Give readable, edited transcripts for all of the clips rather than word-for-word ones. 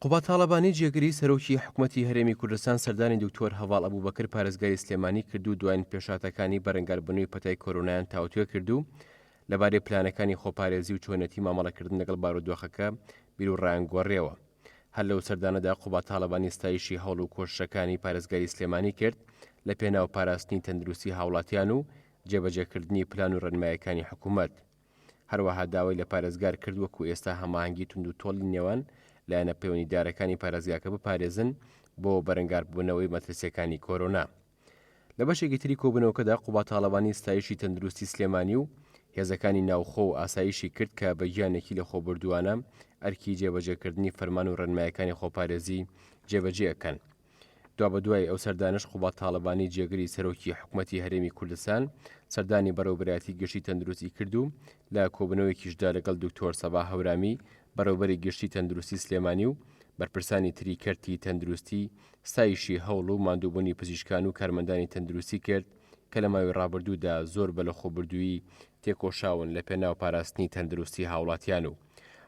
قوبا تاڵەبانی جێگری سەرۆکی حکوومەتی هەرێمی کوردستان سەردانی دکتۆر هەواڵ ئەبوبەکر پارێزگاری سلێمانی کردو دوایین پێشاتەکانی بەرەنگاربوونەوەی پەتای کۆرۆنایان تاوتوێ کردو لەبارەی پلانەکانی خۆپارێزی و چۆنەتی مامەڵەکردن لەگەڵ بارودۆخەکە بیر و ڕایانگۆڕیەوە. هەر لەو سەردانەدا قوبا تاڵەبانی ستایشی هەوڵ و کۆشەکانی پارێزگاری سلێمانی کرد لە پێناو پاراستنی تەندروستی هاوڵاتیان و جێبەجێکردنی پلان و ڕێنمایەکانی حکوومەت. هەروەها داوای لە پارێزگار کرد وەکو ئێستا هەماهەنگی تونند و تۆڵی نێوان لایەنە پەیوەندیدارەکانی پارێزگاکە بپارێزن بۆ بەرەنگاربوونەوەی مەترسیەکانی کۆرۆنا. لە بەشێکی تری کۆبوونەوەکەدا قوبا تاڵەبانی ستایشی تەندروستی سلێمانی و هێزەکانی ناوخۆ و ئاسایشی کرد کە بە گیانێکی لە خۆبردووانە ئەرکی جێبەجێکردنی فەرمان و ڕێنمایەکانی خۆپارێزی جێبەجێەکەن. دوا بە دوای ئەو سەردانش قوبا تاڵەبانی جێگری سەرۆکی حکوومەتی هەرێمی کوردستان سەردانی بەڕێوەبەرایەتی گشتی تەندروستی کردو لە کۆبوونەوەیکیشدا لەگەڵ دکتۆر سەبا هەورامی بەڕێوەبەری گشتی تەندروستی سلێمانی و بەرپرسانی تری کەرتی تەندروستی ستایشی هەوڵ و ماندووبوونی پزیشکان و کارمەندانی تەندروستی کرد کە لە ماوەی ڕابردوودا زۆر بە لە خۆبردووی تێکۆشاون لە پێناو پاراستنی تەندروستی هاوڵاتیان و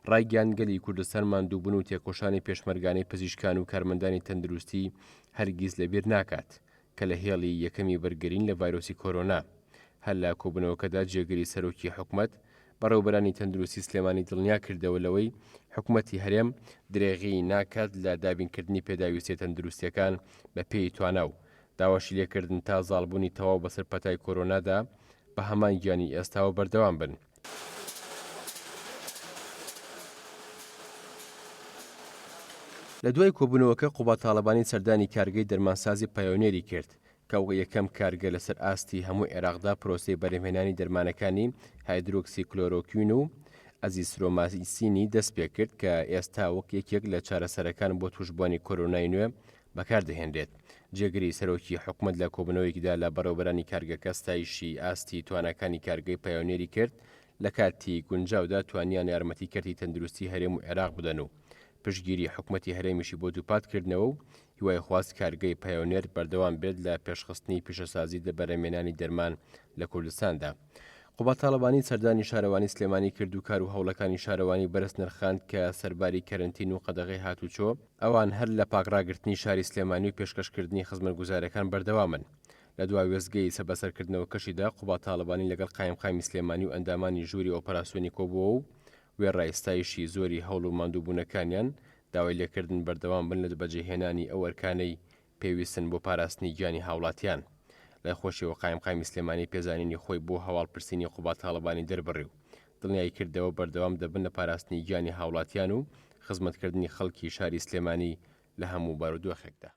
ڕایگەاندگەلی کوردستان ماندووبوون و تێکۆشانی پێشمەرگانەی پزیشکان و کارمەندانی تەندروستی هەرگیز لەبیر ناکات کە لە هێڵی یەکەمی بەرگرین لە ڤایرۆسی کۆرۆنا. هەر لە کۆبوونەوەکەدا جێگری سەرۆکی حکوومەت بەڕێوەبەرانی تەندروستی سلێمانی دڵنیا کردەوە لەوەی حکوومەتی هەرێم درێغی ناکات لە دابینکردنی پێداویستیە تەندروستیەکان بە پێی توانە و داواشی لێکردن تا زاڵبوونی تەواو بەسەر پەتای کۆرۆنادا بە هەمان گیانی ئێستاوە بەردەوام بن. لە دوای کۆبوونەوەکە قوبا تاڵەبانی سەردانی کارگەی دەرمانسازی پایۆنێری کرد کە یەکەم کارگە لەسەر ئاستی هەموو عێراقدا پرۆسەی بەرهەمهێنانی دەرمانەکانی هایدرۆکسی کلۆرۆکوین و ئەزیسرۆمایسینی دەست پێ کرد کە ئێستا وەک یەکێک لە چارەسەرەکان بۆ توشبوونی کۆرۆنای نوێ بەکاردەهێنرێت. جێگری سەرۆکی حکوومەت لە کۆبوونەوەیەکیدا لە بەڕێوەبەرانی کارگەکە ستایشی ئاستی توانەکانی کارگەی پایۆنێری کرد لە کاتی گونجاودا توانیان یارمەتیکردی تەندروستی هەرێم و عێراق بدەن و پشتگیری حکوومەتی هەرێمیشی بۆ دووپاتکردنەوە و هیوای خواست کارگەی پایۆنێر بەردەوام بێت لە پێشخستنی پیشەسازی بەرهەمهێنانی دەرمان لە کوردستاندا. قوبا تاڵەبانی سەردانی شارەوانی سلێمانی کرد و کار و هەوڵەکانی شارەوانی بەرز نرخاند کە سەرباری کەرنتین و قەدەغی هاتوچۆ ئەوان هەر لە پاکڕاگرتنی شاری سلێمانی و پێشکەشکردنی خزمەتگوزارەکان بەردەوامن. لە دوای وێستگەی سەبەسەرکردنەوە کەشیدا قوبا تاڵەبانی لەگەڵ قایمقامی سلێمانی و ئەندامانی ژووری ئۆپەراسیۆنی کۆبووە و وێڕایستایشی زۆری هەوڵ و ماندووبوونەکانیان داوای لێکردن بەردەوام بن لە بەجێهێنانی ئەو ئەرکانەی پێویستن بۆ پاراستنی گیانی هاوڵاتیان. لای خۆشیەوە قایمقامی سلێمانی پێزانینی خۆی بۆ هەواڵپرسینی قوبا تاڵەبانی دەربڕی و دڵنیای کردەوە بەردەوام دەبن لە پاراستنی گیانی هاوڵاتیان و خزمەتکردنی خەڵکی شاری سلێمانی لە هەموو بارودۆخێکدا.